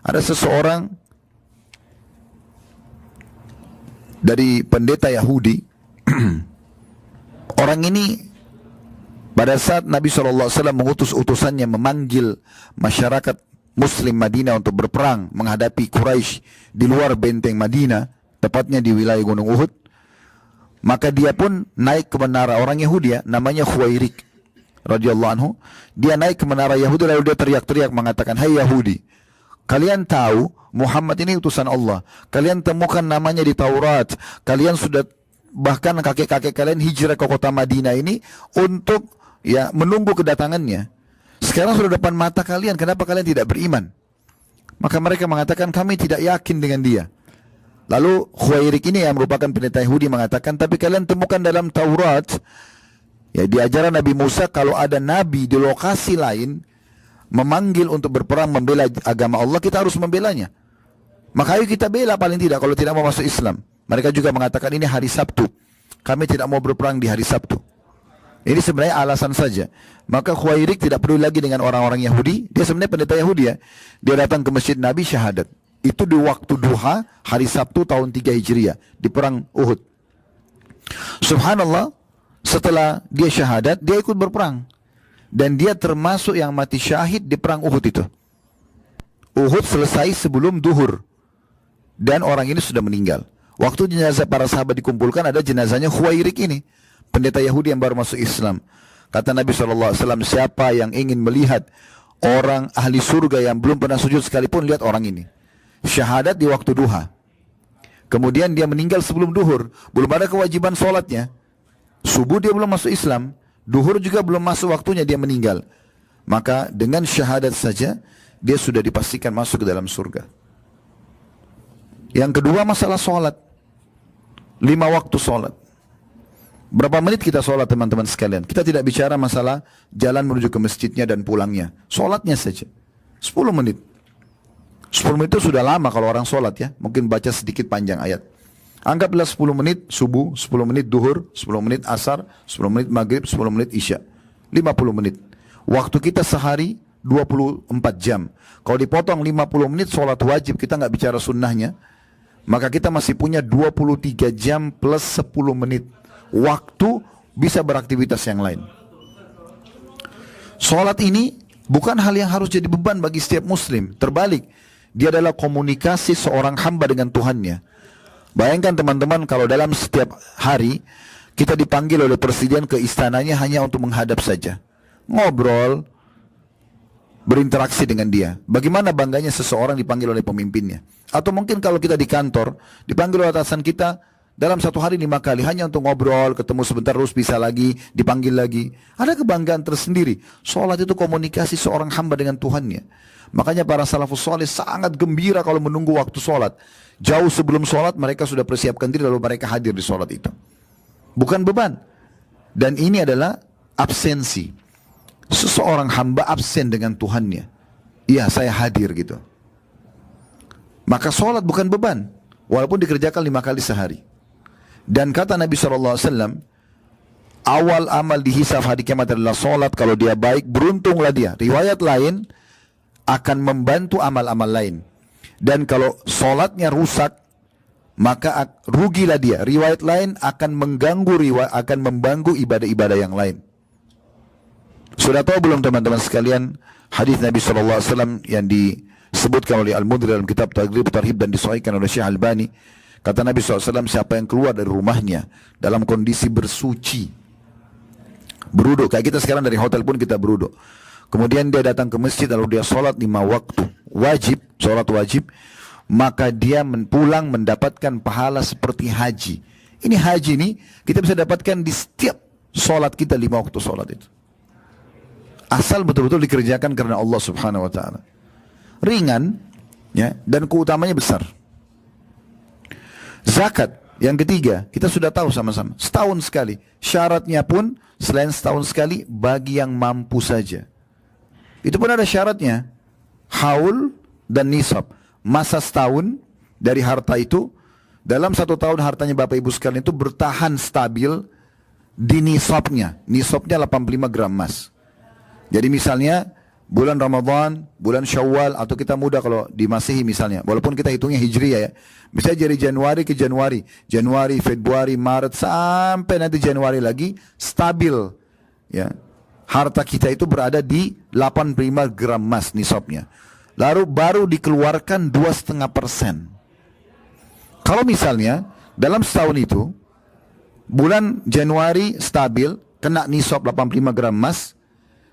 Ada seseorang dari pendeta Yahudi. Orang ini pada saat Nabi SAW mengutus utusannya memanggil masyarakat Muslim Madinah untuk berperang menghadapi Quraisy di luar benteng Madinah, tepatnya di wilayah Gunung Uhud, maka dia pun naik ke menara, orang Yahudi ya, namanya Khuwairik radhiyallahu anhu. Dia naik ke menara Yahudi lalu dia teriak-teriak mengatakan, "Hai Yahudi, kalian tahu Muhammad ini utusan Allah. Kalian temukan namanya di Taurat. Kalian sudah, bahkan kakek-kakek kalian hijrah ke kota Madinah ini untuk ya menunggu kedatangannya. Sekarang sudah depan mata kalian, kenapa kalian tidak beriman?" Maka mereka mengatakan, "Kami tidak yakin dengan dia." Lalu Khuwairik ini yang merupakan pendeta Yahudi mengatakan, "Tapi kalian temukan dalam Taurat, ya di ajaran Nabi Musa, kalau ada nabi di lokasi lain memanggil untuk berperang membela agama Allah, kita harus membelanya. Maka ayo kita bela paling tidak kalau tidak mau masuk Islam." Mereka juga mengatakan ini hari Sabtu, kami tidak mau berperang di hari Sabtu. Ini sebenarnya alasan saja. Maka Khuwairik tidak peduli lagi dengan orang-orang Yahudi. Dia sebenarnya pendeta Yahudi ya. Dia datang ke masjid Nabi syahadat. Itu di waktu duha hari Sabtu tahun 3 Hijriah di perang Uhud. Subhanallah, setelah dia syahadat, dia ikut berperang. Dan dia termasuk yang mati syahid di perang Uhud itu. Uhud selesai sebelum duhur. Dan orang ini sudah meninggal. Waktu jenazah para sahabat dikumpulkan, ada jenazahnya Khuwairik ini, pendeta Yahudi yang baru masuk Islam. Kata Nabi SAW, siapa yang ingin melihat orang ahli surga yang belum pernah sujud sekalipun, lihat orang ini. Syahadat di waktu duha. Kemudian dia meninggal sebelum duhur. Belum ada kewajiban sholatnya. Subuh dia belum masuk Islam. Duhur juga belum masuk waktunya dia meninggal. Maka dengan syahadat saja, dia sudah dipastikan masuk ke dalam surga. Yang kedua masalah sholat. 5 waktu sholat. Berapa menit kita sholat teman-teman sekalian? Kita tidak bicara masalah jalan menuju ke masjidnya dan pulangnya. Sholatnya saja 10 menit. 10 menit itu sudah lama kalau orang sholat ya. Mungkin baca sedikit panjang ayat. Anggaplah 10 menit subuh, 10 menit duhur, 10 menit asar, 10 menit maghrib, 10 menit isya. 50 menit. Waktu kita sehari 24 jam. Kalau dipotong 50 menit sholat wajib, kita nggak bicara sunnahnya, maka kita masih punya 23 jam plus 10 menit. Waktu bisa beraktivitas yang lain. Sholat ini bukan hal yang harus jadi beban bagi setiap muslim. Terbalik, dia adalah komunikasi seorang hamba dengan Tuhannya. Bayangkan teman-teman kalau dalam setiap hari kita dipanggil oleh presiden ke istananya hanya untuk menghadap saja, ngobrol, berinteraksi dengan dia. Bagaimana bangganya seseorang dipanggil oleh pemimpinnya. Atau mungkin kalau kita di kantor dipanggil oleh atasan kita dalam satu hari 5 kali hanya untuk ngobrol, ketemu sebentar terus bisa lagi, dipanggil lagi. Ada kebanggaan tersendiri. Sholat itu komunikasi seorang hamba dengan Tuhannya. Makanya para salafus saleh sangat gembira kalau menunggu waktu sholat. Jauh sebelum sholat mereka sudah persiapkan diri lalu mereka hadir di sholat itu. Bukan beban. Dan ini adalah absensi. Seseorang hamba absen dengan Tuhannya. Iya, saya hadir gitu. Maka sholat bukan beban. Walaupun dikerjakan 5 kali sehari. Dan kata Nabi SAW, awal amal dihisab hari kiamat adalah sholat. Kalau dia baik, beruntunglah dia. Riwayat lain akan membantu amal-amal lain. Dan kalau sholatnya rusak, maka rugilah dia. Riwayat lain akan mengganggu ibadah-ibadah yang lain. Sudah tahu belum teman-teman sekalian hadis Nabi SAW yang disebutkan oleh Al-Mudri dalam kitab Taghrib Tarhib dan disahihkan oleh Syekh Albani. Kata Nabi SAW, siapa yang keluar dari rumahnya dalam kondisi bersuci, beruduk, kayak kita sekarang dari hotel pun kita beruduk, kemudian dia datang ke masjid lalu dia sholat 5 waktu wajib, sholat wajib, maka dia pulang mendapatkan pahala seperti haji. Ini haji ini kita bisa dapatkan di setiap sholat kita 5 waktu sholat itu, asal betul-betul dikerjakan karena Allah Subhanahu Wa Taala. Ringan ya, dan keutamanya besar. Zakat yang ketiga kita sudah tahu sama-sama, setahun sekali. Syaratnya pun selain setahun sekali bagi yang mampu saja. Itu pun ada syaratnya, haul dan nisab. Masa setahun dari harta itu, dalam 1 tahun hartanya Bapak Ibu sekalian itu bertahan stabil di nisabnya. Nisabnya 85 gram emas. Jadi misalnya bulan Ramadan, bulan Syawal, atau kita muda kalau di Masehi misalnya, walaupun kita hitungnya Hijriyah ya, misalnya dari Januari ke Januari, Januari, Februari, Maret, sampai nanti Januari lagi, stabil ya, harta kita itu berada di 85 gram emas nisabnya. Lalu baru dikeluarkan 2,5%. Kalau misalnya dalam setahun itu, bulan Januari stabil, kena nisab 85 gram emas,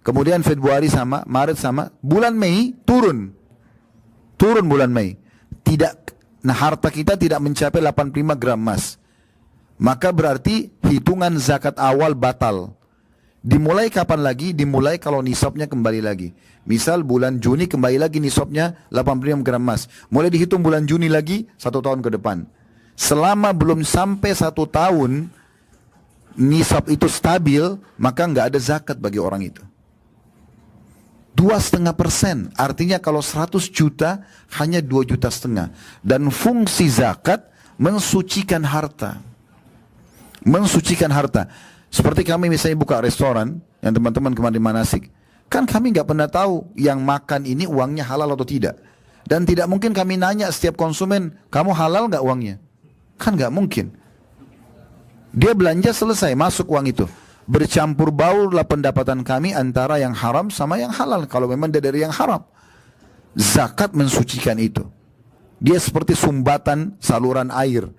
kemudian Februari sama, Maret sama, bulan Mei turun bulan Mei, nah harta kita tidak mencapai 85 gram emas, maka berarti hitungan zakat awal batal. Dimulai kapan lagi? Dimulai kalau nisabnya kembali lagi. Misal bulan Juni kembali lagi nisabnya 85 gram emas. Mulai dihitung bulan Juni lagi 1 tahun ke depan. Selama belum sampai 1 tahun nisab itu stabil, maka nggak ada zakat bagi orang itu. 2,5%. Artinya kalau 100 juta hanya 2,5 juta. Dan fungsi zakat mensucikan harta. Mensucikan harta. Seperti kami misalnya buka restoran, yang teman-teman kemarin manasik, kan kami nggak pernah tahu yang makan ini uangnya halal atau tidak. Dan tidak mungkin kami nanya setiap konsumen, kamu halal nggak uangnya? Kan nggak mungkin. Dia belanja selesai, masuk uang itu. Bercampur baurlah pendapatan kami antara yang haram sama yang halal, kalau memang dia dari yang haram. Zakat mensucikan itu. Dia seperti sumbatan saluran air.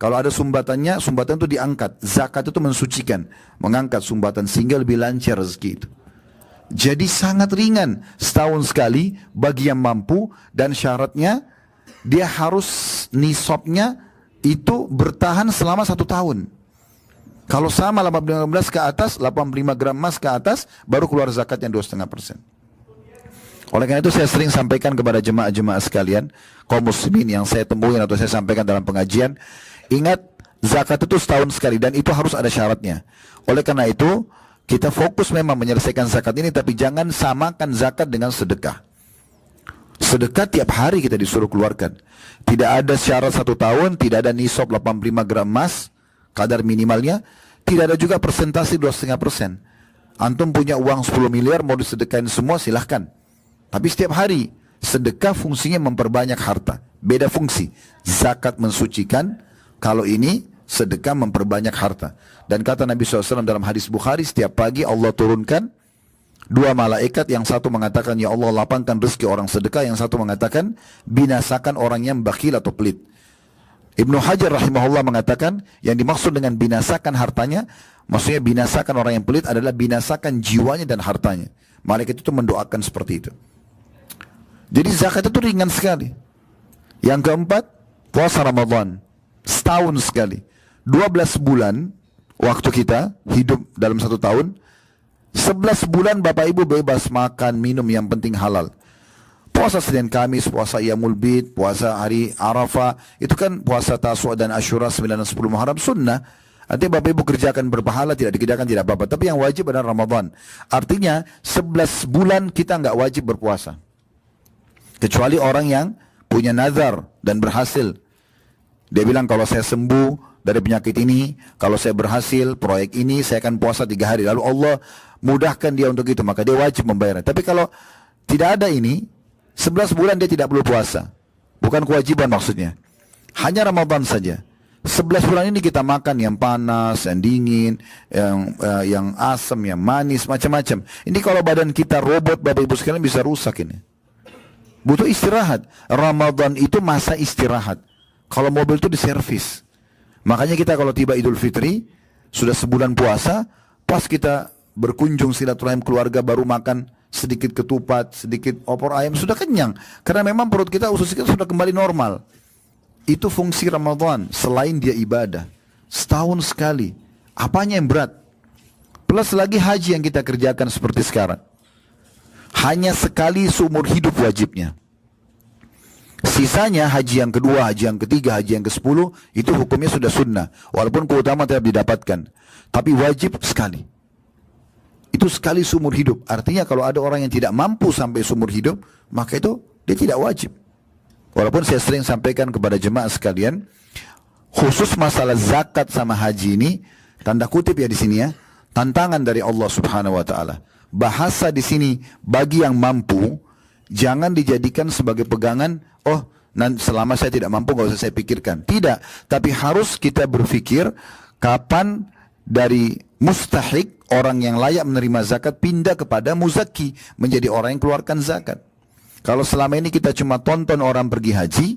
Kalau ada sumbatannya, sumbatan itu diangkat. Zakat itu mensucikan, mengangkat sumbatan sehingga lebih lancar rezeki itu. Jadi sangat ringan, setahun sekali bagi yang mampu, dan syaratnya dia harus nisabnya itu bertahan selama 1 tahun. Kalau sama 18 ke atas, 85 gram emas ke atas, baru keluar zakatnya 2,5%. Oleh karena itu saya sering sampaikan kepada jemaah-jemaah sekalian, kaum muslimin yang saya temuin atau saya sampaikan dalam pengajian, ingat zakat itu setahun sekali dan itu harus ada syaratnya. Oleh karena itu kita fokus memang menyelesaikan zakat ini, tapi jangan samakan zakat dengan sedekah. Sedekah tiap hari kita disuruh keluarkan. Tidak ada syarat 1 tahun, tidak ada nisab 85 gram emas, kadar minimalnya, tidak ada juga persentase 2,5%. Antum punya uang 10 miliar mau disedekahin semua silahkan. Tapi setiap hari sedekah fungsinya memperbanyak harta. Beda fungsi. Zakat mensucikan, kalau ini sedekah memperbanyak harta. Dan kata Nabi SAW dalam hadis Bukhari, setiap pagi Allah turunkan 2 malaikat, yang satu mengatakan ya Allah lapangkan rezeki orang sedekah, yang satu mengatakan binasakan orang yang bakhil atau pelit. Ibnu Hajar rahimahullah mengatakan yang dimaksud dengan binasakan hartanya, maksudnya binasakan orang yang pelit adalah binasakan jiwanya dan hartanya. Malaikat itu mendoakan seperti itu. Jadi zakat itu ringan sekali. Yang keempat, puasa Ramadan setahun sekali. 12 bulan waktu kita hidup dalam 1 tahun, 11 bulan Bapak Ibu bebas makan, minum, yang penting halal. Puasa Senin Kamis, puasa Iyamul Bid, puasa hari Arafah, itu kan puasa Taswa dan Asyura 9 dan 10 Muharram sunnah. Artinya Bapak Ibu kerjakan berpahala, tidak dikerjakan tidak apa-apa. Tapi yang wajib adalah Ramadan. Artinya 11 bulan kita nggak wajib berpuasa. Kecuali orang yang punya nazar dan berhasil. Dia bilang kalau saya sembuh dari penyakit ini, kalau saya berhasil proyek ini, saya akan puasa 3 hari. Lalu Allah mudahkan dia untuk itu, maka dia wajib membayar. Tapi kalau tidak ada ini, 11 bulan dia tidak perlu puasa. Bukan kewajiban maksudnya. Hanya Ramadan saja. 11 bulan ini kita makan yang panas, yang dingin, yang asam, yang manis, macam-macam. Ini kalau badan kita robot, Bapak Ibu sekalian, bisa rusak ini. Butuh istirahat. Ramadan itu masa istirahat. Kalau mobil itu diservis. Makanya kita kalau tiba Idul Fitri, sudah sebulan puasa, pas kita berkunjung silaturahim keluarga, baru makan sedikit ketupat, sedikit opor ayam, sudah kenyang. Karena memang perut kita, usus kita sudah kembali normal. Itu fungsi Ramadan, selain dia ibadah. Setahun sekali. Apanya yang berat? Plus lagi haji yang kita kerjakan seperti sekarang. Hanya sekali seumur hidup wajibnya. Sisanya haji yang kedua, haji yang ketiga, haji yang ke-10, itu hukumnya sudah sunnah. Walaupun keutamaan tidak didapatkan. Tapi wajib sekali. Itu sekali seumur hidup. Artinya kalau ada orang yang tidak mampu sampai seumur hidup, maka itu dia tidak wajib. Walaupun saya sering sampaikan kepada jemaah sekalian, khusus masalah zakat sama haji ini, tanda kutip ya di sini ya, tantangan dari Allah Subhanahu wa taala. bahasa di sini bagi yang mampu jangan dijadikan sebagai pegangan, oh selama saya tidak mampu gak usah saya pikirkan. Tidak, tapi harus kita berpikir kapan dari mustahik orang yang layak menerima zakat pindah kepada muzaki, menjadi orang yang keluarkan zakat. Kalau selama ini kita cuma tonton orang pergi haji,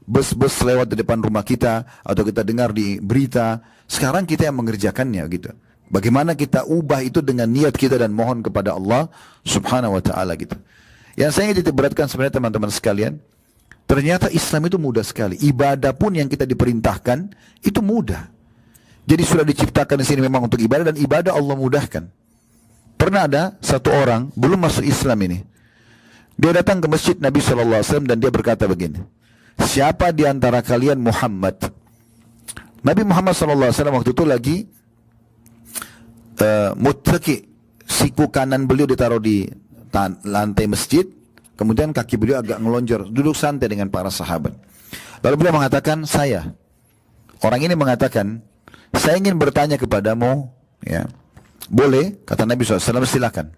bus-bus lewat di depan rumah kita, atau kita dengar di berita, sekarang kita yang mengerjakannya gitu. Bagaimana kita ubah itu dengan niat kita dan mohon kepada Allah subhanahu wa ta'ala gitu. Yang saya ingin beratkan sebenarnya teman-teman sekalian, ternyata Islam itu mudah sekali. Ibadah pun yang kita diperintahkan itu mudah. Jadi sudah diciptakan di sini memang untuk ibadah, dan ibadah Allah mudahkan. Pernah ada satu orang belum masuk Islam ini, dia datang ke masjid Nabi SAW dan dia berkata begini, siapa di antara kalian Muhammad? Nabi Muhammad SAW waktu itu lagi muttaki, siku kanan beliau ditaruh di lantai masjid, kemudian kaki beliau agak ngelonjor, duduk santai dengan para sahabat. Lalu beliau mengatakan, orang ini mengatakan, saya ingin bertanya kepadamu, ya, boleh? Kata Nabi SAW, silakan.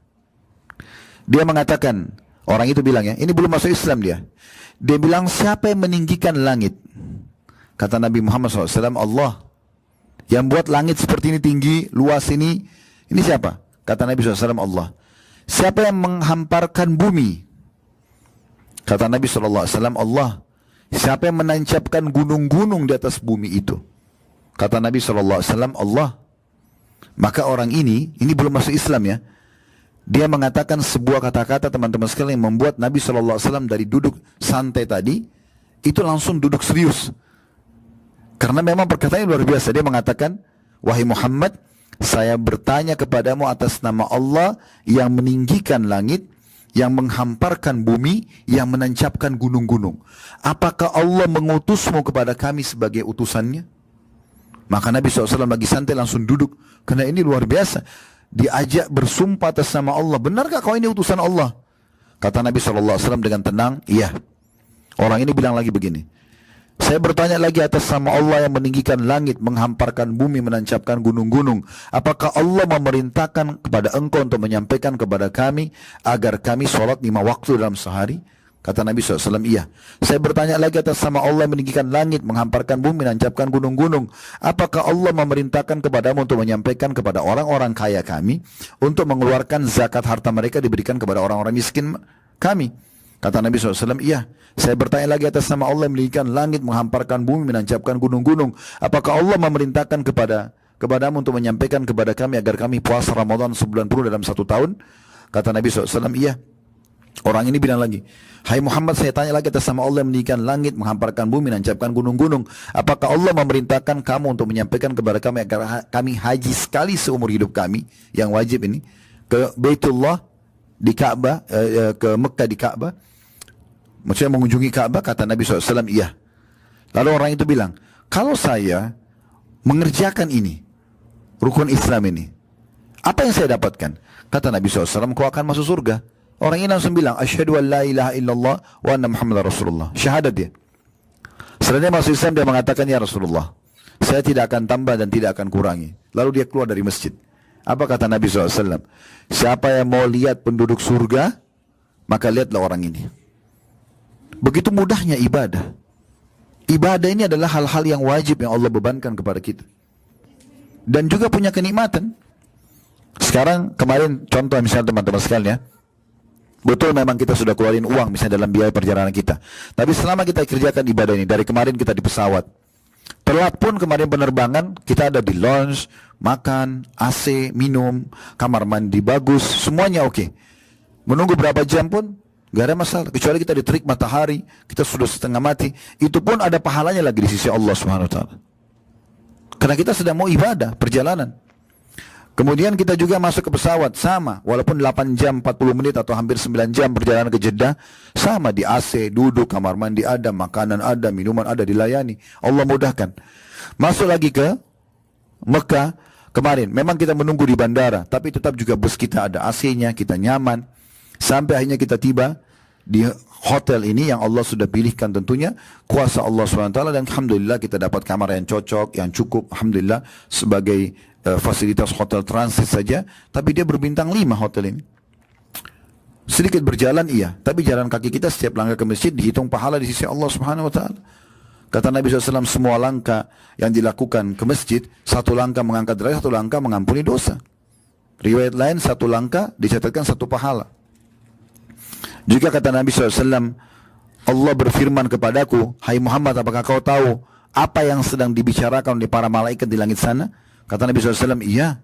Dia mengatakan, orang itu bilang, ya, ini belum masuk Islam dia. Dia bilang, siapa yang meninggikan langit? Kata Nabi Muhammad SAW, Allah. Yang buat langit seperti ini tinggi, luas ini siapa? Kata Nabi SAW, Allah. Siapa yang menghamparkan bumi? Kata Nabi SAW, Allah. Siapa yang menancapkan gunung-gunung di atas bumi itu? Kata Nabi SAW, Allah. Maka orang ini belum masuk Islam ya. Dia mengatakan sebuah kata-kata teman-teman sekalian yang membuat Nabi SAW dari duduk santai tadi, itu langsung duduk serius. Karena memang perkataannya luar biasa. Dia mengatakan, wahai Muhammad, saya bertanya kepadamu atas nama Allah yang meninggikan langit, yang menghamparkan bumi, yang menancapkan gunung-gunung. Apakah Allah mengutusmu kepada kami sebagai utusannya? Maka Nabi SAW lagi santai langsung duduk. Karena ini luar biasa. Diajak bersumpah atas nama Allah. Benarkah kau ini utusan Allah? Kata Nabi SAW dengan tenang, iya. Orang ini bilang lagi begini, saya bertanya lagi atas nama Allah yang meninggikan langit, menghamparkan bumi, menancapkan gunung-gunung. Apakah Allah memerintahkan kepada engkau untuk menyampaikan kepada kami agar kami sholat 5 waktu dalam sehari? Kata Nabi SAW, iya. Saya bertanya lagi atas nama Allah yang meninggikan langit, menghamparkan bumi, menancapkan gunung-gunung. Apakah Allah memerintahkan kepadamu untuk menyampaikan kepada orang-orang kaya kami untuk mengeluarkan zakat harta mereka diberikan kepada orang-orang miskin kami? Kata Nabi SAW, iya. Saya bertanya lagi atas nama Allah yang meninggikan langit, menghamparkan bumi, menancapkan gunung-gunung. Apakah Allah memerintahkan kepadamu untuk menyampaikan kepada kami agar kami puasa Ramadan sebulan penuh dalam 1 tahun? Kata Nabi SAW, iya. Orang ini bilang lagi, hai Muhammad, saya tanya lagi atas nama Allah yang meninggikan langit, menghamparkan bumi, menancapkan gunung-gunung. Apakah Allah memerintahkan kamu untuk menyampaikan kepada kami agar kami haji sekali seumur hidup kami, yang wajib ini, ke Baitullah di Ka'bah, ke Mekah di Ka'bah? Maksudnya mengunjungi Ka'bah? Kata Nabi SAW, iya. Lalu orang itu bilang, kalau saya mengerjakan ini, rukun Islam ini, apa yang saya dapatkan? Kata Nabi SAW, kau akan masuk surga. Orang ini langsung bilang, asyhadu an la ilaha illallah wa anna Muhammadar Rasulullah. Syahadat dia. Setelah dia masuk Islam, dia mengatakan, ya Rasulullah, saya tidak akan tambah dan tidak akan kurangi. Lalu dia keluar dari masjid. Apa kata Nabi SAW? Siapa yang mau lihat penduduk surga, maka lihatlah orang ini. Begitu mudahnya ibadah. Ibadah ini adalah hal-hal yang wajib yang Allah bebankan kepada kita. Dan juga punya kenikmatan. Sekarang kemarin contoh misalnya teman-teman sekalian ya. Betul memang kita sudah keluarin uang misalnya dalam biaya perjalanan kita. Tapi selama kita kerjakan ibadah ini, dari kemarin kita di pesawat. Telat pun kemarin penerbangan, kita ada di lounge, makan, AC, minum, kamar mandi bagus, semuanya oke. Menunggu berapa jam pun gak ada masalah, kecuali kita diterik matahari, kita sudah setengah mati, itu pun ada pahalanya lagi di sisi Allah Subhanahu wa taala. Karena kita sedang mau ibadah, perjalanan. Kemudian kita juga masuk ke pesawat, sama, walaupun 8 jam 40 menit atau hampir 9 jam perjalanan ke Jeddah, sama di AC, duduk, kamar mandi ada, makanan ada, minuman ada, dilayani. Allah mudahkan. Masuk lagi ke Mekah, kemarin memang kita menunggu di bandara, tapi tetap juga bus kita ada AC-nya, kita nyaman. Sampai akhirnya kita tiba di hotel ini yang Allah sudah pilihkan tentunya, kuasa Allah SWT, dan alhamdulillah kita dapat kamar yang cocok, yang cukup, alhamdulillah, sebagai fasilitas hotel transit saja, tapi dia berbintang 5 hotel ini. Sedikit berjalan iya, tapi jalan kaki kita setiap langkah ke masjid dihitung pahala di sisi Allah Subhanahu wa taala. Kata Nabi SAW, semua langkah yang dilakukan ke masjid, satu langkah mengangkat derajat, satu langkah mengampuni dosa. Riwayat lain, satu langkah dicatatkan satu pahala. Juga kata Nabi SAW, Allah berfirman kepadaku, hai Muhammad, apakah kau tahu apa yang sedang dibicarakan oleh para malaikat di langit sana? Kata Nabi SAW, iya.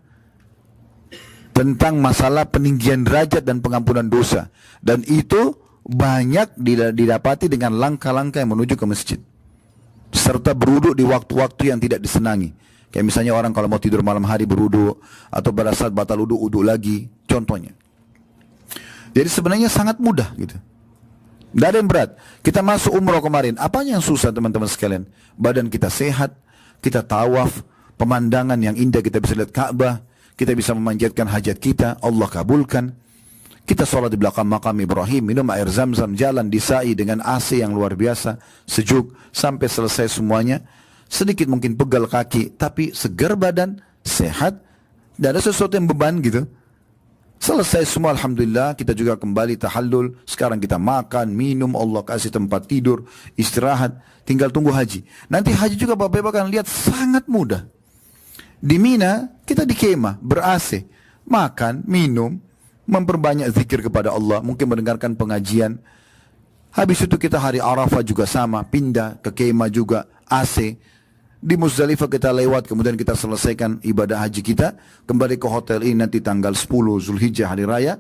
Tentang masalah peninggian derajat dan pengampunan dosa. Dan itu banyak didapati dengan langkah-langkah yang menuju ke masjid. Serta berwudu di waktu-waktu yang tidak disenangi. Kayak misalnya orang kalau mau tidur malam hari berwudu, atau pada saat batal wudu, wudu lagi, contohnya. Jadi sebenarnya sangat mudah gitu. Tidak ada yang berat. Kita masuk umroh kemarin, apanya yang susah teman-teman sekalian? Badan kita sehat, kita tawaf, pemandangan yang indah, kita bisa lihat Ka'bah, kita bisa memanjatkan hajat kita, Allah kabulkan. Kita sholat di belakang makam Ibrahim, minum air zam-zam, jalan di sa'i dengan AC yang luar biasa, sejuk, sampai selesai semuanya. Sedikit mungkin pegal kaki, tapi segar badan, sehat, tidak ada sesuatu yang beban gitu. Selesai semua, alhamdulillah, kita juga kembali tahallul. Sekarang kita makan, minum, Allah kasih tempat tidur, istirahat, tinggal tunggu haji. Nanti haji juga Bapak-Ibu akan lihat sangat mudah. Di Mina, kita di kemah, ber-AC, makan, minum, memperbanyak zikir kepada Allah, mungkin mendengarkan pengajian. Habis itu kita hari Arafah juga sama, pindah ke kemah juga, AC. Di Muzdalifah kita lewat, kemudian kita selesaikan ibadah haji kita, kembali ke hotel ini nanti tanggal 10 Zulhijjah hari raya,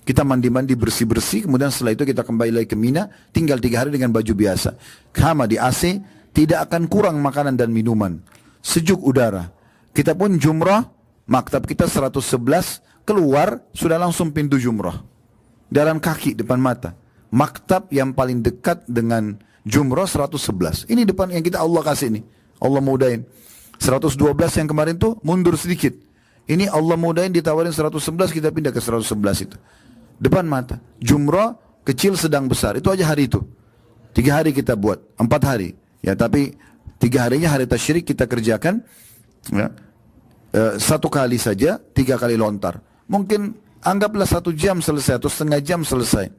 kita mandi-mandi bersih-bersih, kemudian setelah itu kita kembali lagi ke Mina, tinggal 3 hari dengan baju biasa. Sama di AC, tidak akan kurang makanan dan minuman, sejuk udara. Kita pun jumrah, maktab kita 111, keluar sudah langsung pintu jumrah. Jalan kaki depan mata. Maktab yang paling dekat dengan jumrah 111. Ini depan yang kita Allah kasih ini. Allah mudahin. 112 yang kemarin tuh mundur sedikit. Ini Allah mudahin ditawarin 111, kita pindah ke 111 itu. Depan mata. Jumrah kecil sedang besar. Itu aja hari itu. 3 hari kita buat. 4 hari. Ya tapi 3 harinya hari tasyrik kita kerjakan. Ya. 1 kali saja, 3 kali lontar. Mungkin anggaplah 1 jam selesai atau setengah jam selesai.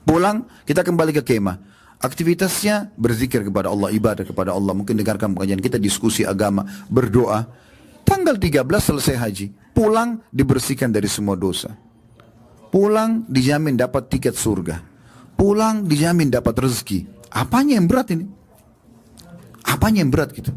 Pulang kita kembali ke kemah. Aktivitasnya berzikir kepada Allah, ibadah kepada Allah, mungkin dengarkan pengajian kita, diskusi agama, berdoa. Tanggal 13 selesai haji. Pulang dibersihkan dari semua dosa. Pulang dijamin dapat tiket surga. Pulang dijamin dapat rezeki. Apanya yang berat ini? Apanya yang berat gitu?